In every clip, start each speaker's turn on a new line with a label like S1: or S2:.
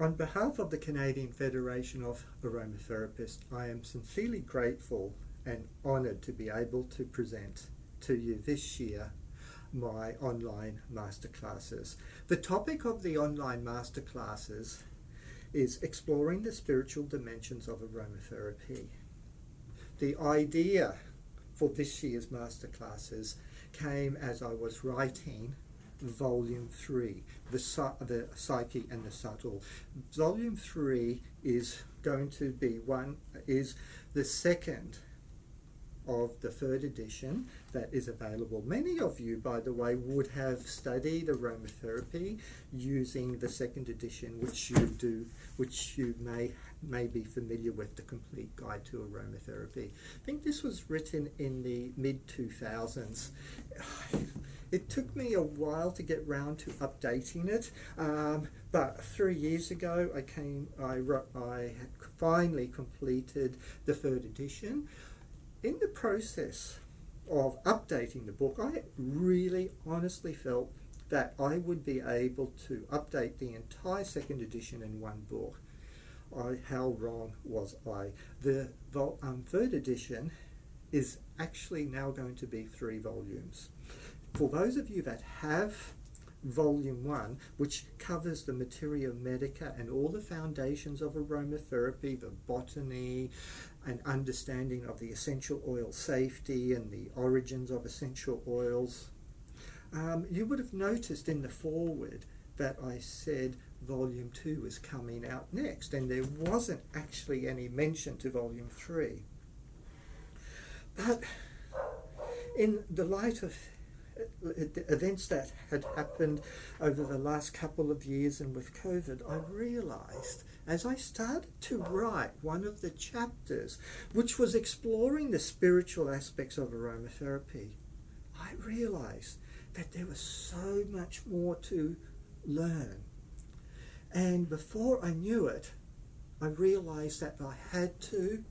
S1: On behalf of the Canadian Federation of Aromatherapists, I am sincerely grateful and honoured to be able to present to you this year my online masterclasses. The topic of the online masterclasses is exploring the spiritual dimensions of aromatherapy. The idea for this year's masterclasses came as I was writing Volume 3, the Psyche and the Subtle. Volume 3 is going to be the second of the third edition that is available. Many of you, by the way, would have studied aromatherapy using the second edition, which you may be familiar with, the Complete Guide to Aromatherapy. I think this was written in the mid-2000s. It took me a while to get round to updating it, but 3 years ago I had finally completed the third edition. In the process of updating the book, I really honestly felt that I would be able to update the entire second edition in one book. How wrong was I? The third edition is actually now going to be 3 volumes. For those of you that have Volume 1, which covers the materia medica and all the foundations of aromatherapy, the botany and understanding of the essential oil safety and the origins of essential oils, you would have noticed in the foreword that I said Volume 2 is coming out next, and there wasn't actually any mention to Volume 3. But in the light of events that had happened over the last couple of years and with COVID, I realized as I started to write one of the chapters, which was exploring the spiritual aspects of aromatherapy, I realized that there was so much more to learn. And before I knew it, I realized that I had to.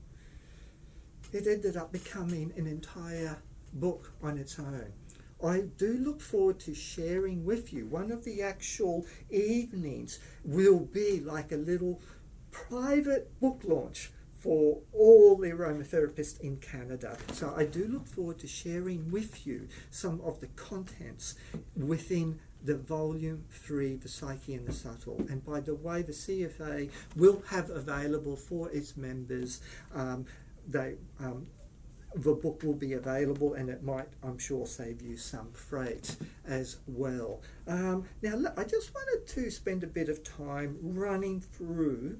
S1: It ended up becoming an entire book on its own. I do look forward to sharing with you. One of the actual evenings will be like a little private book launch for all the aromatherapists in Canada. So I do look forward to sharing with you some of the contents within the Volume 3, the Psyche and the Subtle. And by the way, the CFA will have available for its members the book will be available, and it might, I'm sure, save you some freight as well. Now, I just wanted to spend a bit of time running through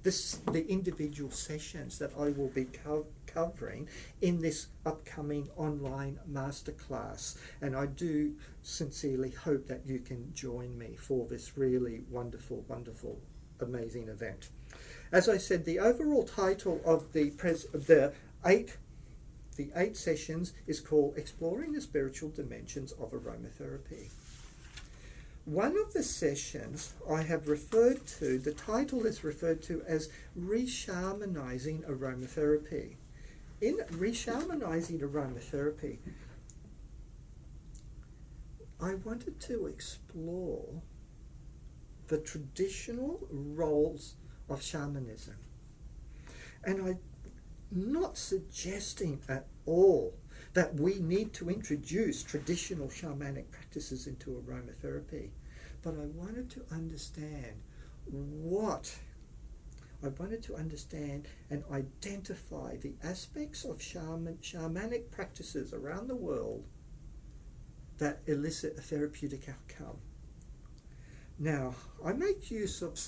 S1: the individual sessions that I will be covering in this upcoming online masterclass. And I do sincerely hope that you can join me for this really wonderful, wonderful, amazing event. As I said, the overall title of the 8 sessions is called Exploring the Spiritual Dimensions of Aromatherapy. One of the sessions I have referred to, the title is referred to as Re-Shamanizing Aromatherapy. In Re-Shamanizing Aromatherapy, I wanted to explore the traditional roles of shamanism. And I'm not suggesting at all that we need to introduce traditional shamanic practices into aromatherapy, but I wanted to understand and identify the aspects of shamanic practices around the world that elicit a therapeutic outcome. Now, I make use of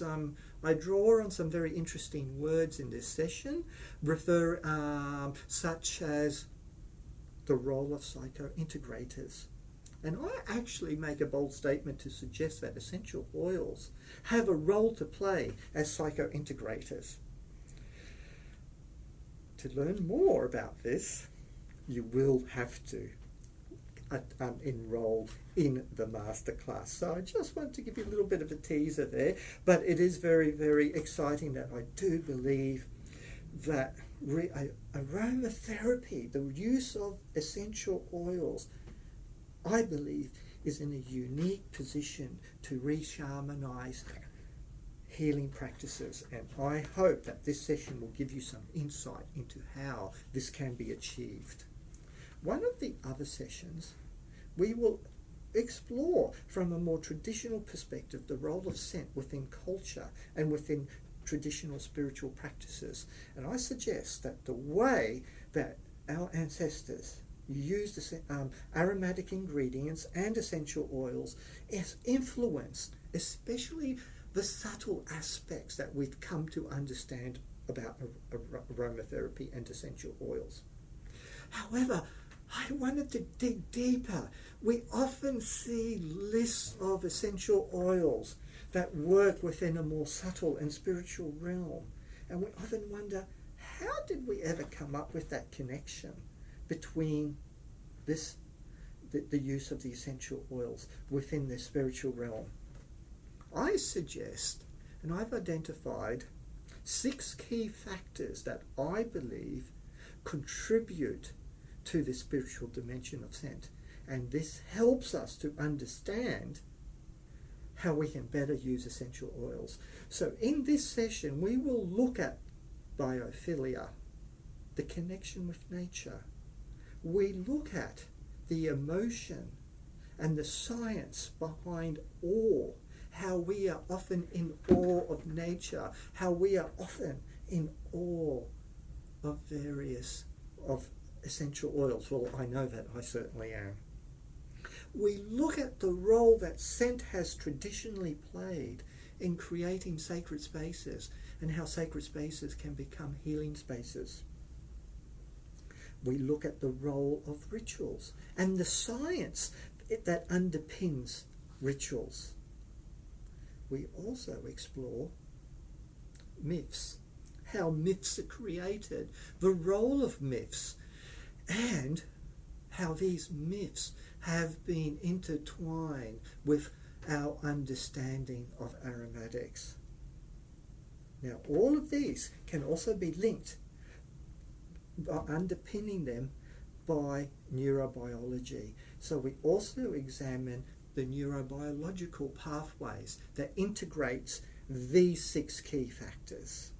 S1: I draw on some very interesting words in this session, such as the role of psychointegrators. And I actually make a bold statement to suggest that essential oils have a role to play as psychointegrators. To learn more about this, you will have to enroll in the masterclass. So I just want to give you a little bit of a teaser there, but it is very, very exciting that I do believe that aromatherapy, the use of essential oils, I believe is in a unique position to re-shamanize healing practices, and I hope that this session will give you some insight into how this can be achieved. One of the other sessions, we will explore from a more traditional perspective the role of scent within culture and within traditional spiritual practices. And I suggest that the way that our ancestors used aromatic ingredients and essential oils is influenced, especially the subtle aspects that we've come to understand about aromatherapy and essential oils. However, I wanted to dig deeper. We often see lists of essential oils that work within a more subtle and spiritual realm. And we often wonder, how did we ever come up with that connection between the use of the essential oils within the spiritual realm? I suggest, and I've identified 6 key factors that I believe contribute to the spiritual dimension of scent. And this helps us to understand how we can better use essential oils. So in this session, we will look at biophilia, the connection with nature. We look at the emotion and the science behind awe, how we are often in awe of nature, how we are often in awe of of essential oils. Well, I know that I certainly am. We look at the role that scent has traditionally played in creating sacred spaces and how sacred spaces can become healing spaces. We look at the role of rituals and the science that underpins rituals. We also explore myths, how myths are created, the role of myths, and how these myths have been intertwined with our understanding of aromatics. Now, all of these can also be linked, underpinning them by neurobiology. So we also examine the neurobiological pathways that integrates these 6 key factors.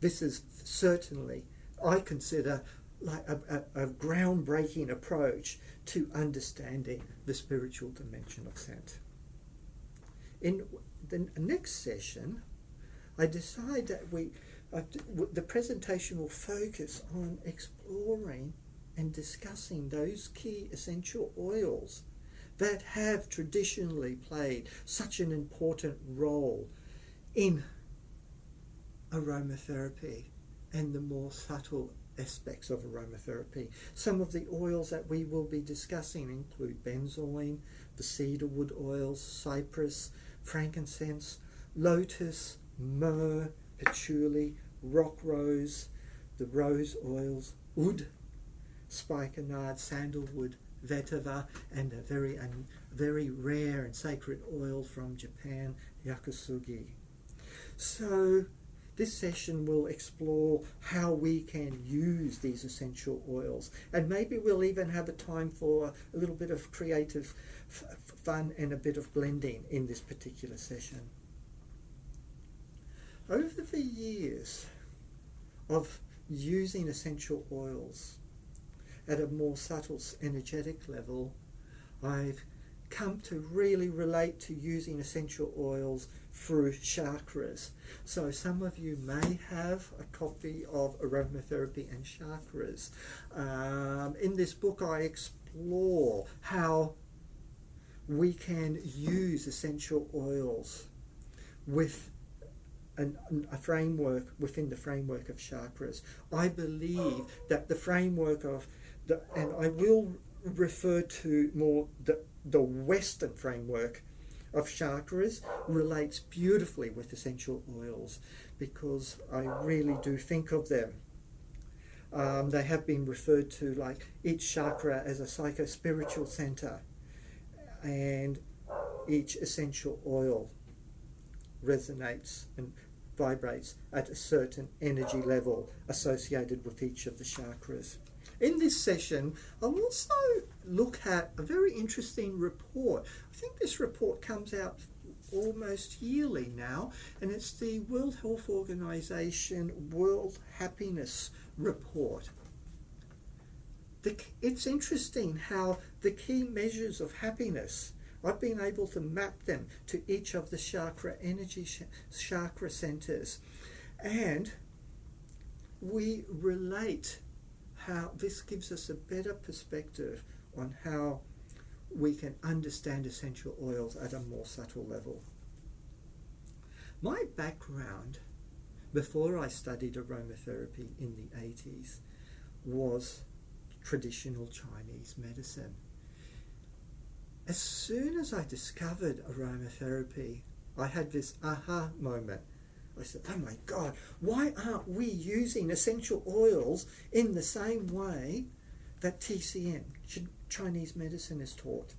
S1: This is certainly, I consider, like a groundbreaking approach to understanding the spiritual dimension of scent. In the next session, I decide that the presentation will focus on exploring and discussing those key essential oils that have traditionally played such an important role in aromatherapy and the more subtle aspects of aromatherapy. Some of the oils that we will be discussing include benzoin, the cedarwood oils, cypress, frankincense, lotus, myrrh, patchouli, rock rose, the rose oils, oud, spikenard, sandalwood, vetiver, and a very rare and sacred oil from Japan, yakusugi. So this session will explore how we can use these essential oils, and maybe we'll even have a time for a little bit of creative fun and a bit of blending in this particular session. Over the years of using essential oils at a more subtle energetic level, I've come to really relate to using essential oils through chakras. So some of you may have a copy of Aromatherapy and Chakras. In this book I explore how we can use essential oils with a framework within the framework of chakras. I believe that the framework of and I will refer to more the Western framework of chakras relates beautifully with essential oils, because I really do think of them. They have been referred to, like, each chakra as a psycho-spiritual center, and each essential oil resonates and vibrates at a certain energy level associated with each of the chakras. In this session, I'll also look at a very interesting report. I think this report comes out almost yearly now, and it's the World Health Organization World Happiness Report. It's interesting how the key measures of happiness, I've been able to map them to each of the chakra centers, and we relate how this gives us a better perspective on how we can understand essential oils at a more subtle level. My background before I studied aromatherapy in the 80s was traditional Chinese medicine. As soon as I discovered aromatherapy, I had this aha moment. I said, oh my God, why aren't we using essential oils in the same way that TCM, Chinese medicine, is taught?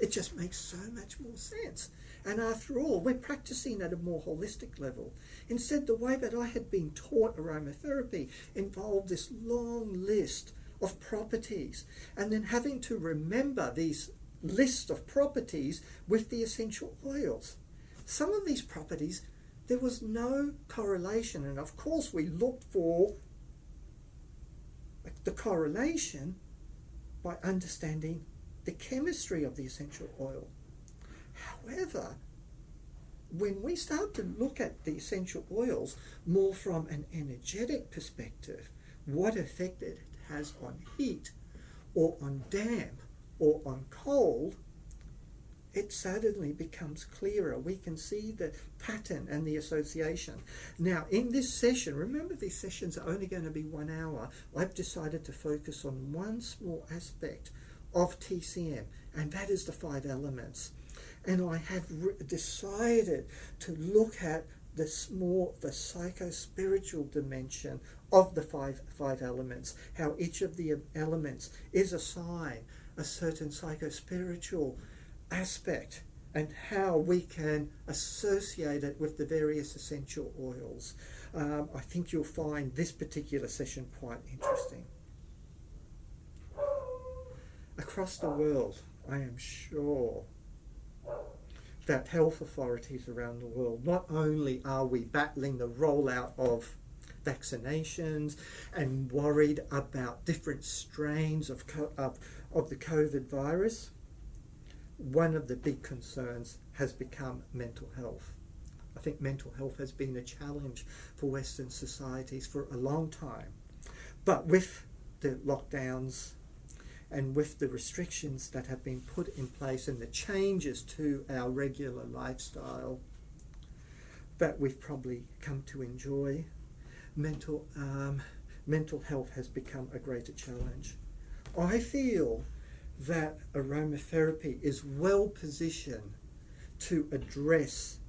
S1: It just makes so much more sense. And after all, we're practicing at a more holistic level. Instead, the way that I had been taught aromatherapy involved this long list of properties, and then having to remember these lists of properties with the essential oils. Some of these properties, there was no correlation, and of course we looked for the correlation by understanding the chemistry of the essential oil. However, when we start to look at the essential oils more from an energetic perspective, what effect it has on heat or on damp or on cold, it suddenly becomes clearer. We can see the pattern and the association. Now, in this session, remember these sessions are only going to be 1 hour. I've decided to focus on one small aspect of TCM, and that is the 5 elements. And I have decided to look at the psycho-spiritual dimension of the five elements, how each of the elements is a sign, a certain psycho-spiritual aspect, and how we can associate it with the various essential oils. I think you'll find this particular session quite interesting. Across the world, I am sure that health authorities around the world, not only are we battling the rollout of vaccinations and worried about different strains of the COVID virus, one of the big concerns has become mental health. I think mental health has been a challenge for Western societies for a long time. But with the lockdowns and with the restrictions that have been put in place and the changes to our regular lifestyle that we've probably come to enjoy, mental health has become a greater challenge. I feel that aromatherapy is well positioned to address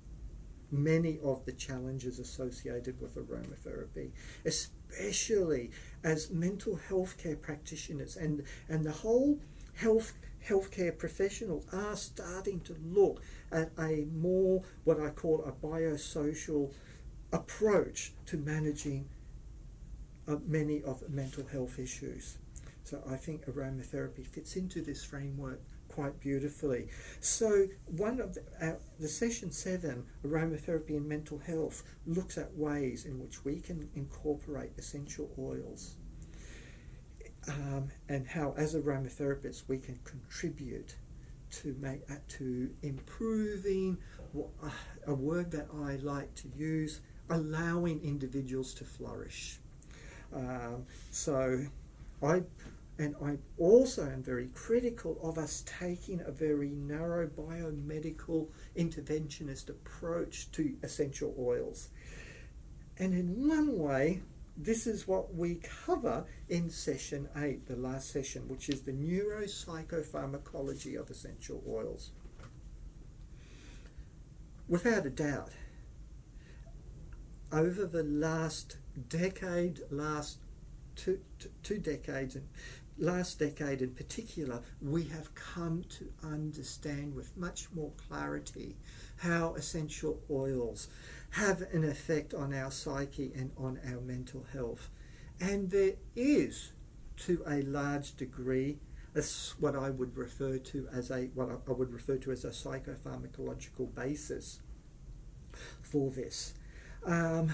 S1: many of the challenges associated with aromatherapy, especially as mental health care practitioners and the whole healthcare professionals are starting to look at a more, what I call a biosocial approach to managing many of the mental health issues. So I think aromatherapy fits into this framework quite beautifully. So one of the session 7, aromatherapy and mental health, looks at ways in which we can incorporate essential oils and how, as aromatherapists, we can contribute to improving a word that I like to use, allowing individuals to flourish. I also am very critical of us taking a very narrow biomedical interventionist approach to essential oils. And in one way, this is what we cover in session 8, the last session, which is the neuropsychopharmacology of essential oils. Without a doubt, over the last decade, two decades, and last decade in particular, we have come to understand with much more clarity how essential oils have an effect on our psyche and on our mental health. And there is, to a large degree, That's what I would refer to as a psychopharmacological basis for this. In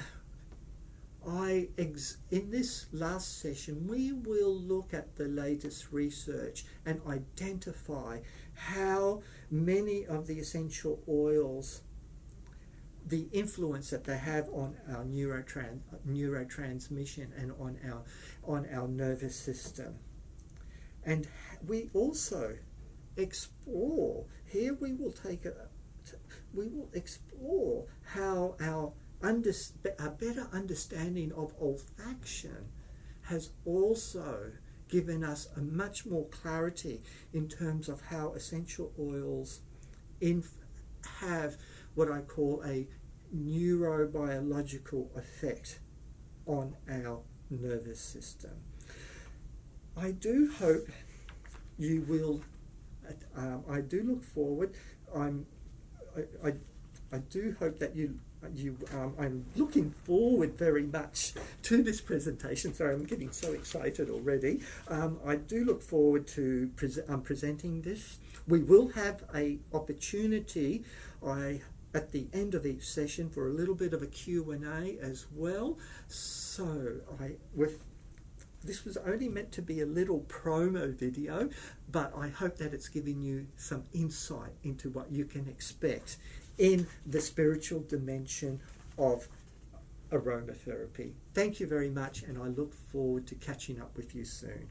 S1: this last session, we will look at the latest research and identify how many of the essential oils, the influence that they have on our neurotransmission and on our nervous system. And we also explore, here we will explore how a better understanding of olfaction has also given us a much more clarity in terms of how essential oils have what I call a neurobiological effect on our nervous system. I do hope you will. I do look forward. I do hope that I'm looking forward very much to this presentation. Sorry, I'm getting so excited already. I do look forward to presenting this. We will have an opportunity at the end of each session for a little bit of a Q&A as well. So this was only meant to be a little promo video, but I hope that it's given you some insight into what you can expect in the spiritual dimension of aromatherapy. Thank you very much, and I look forward to catching up with you soon.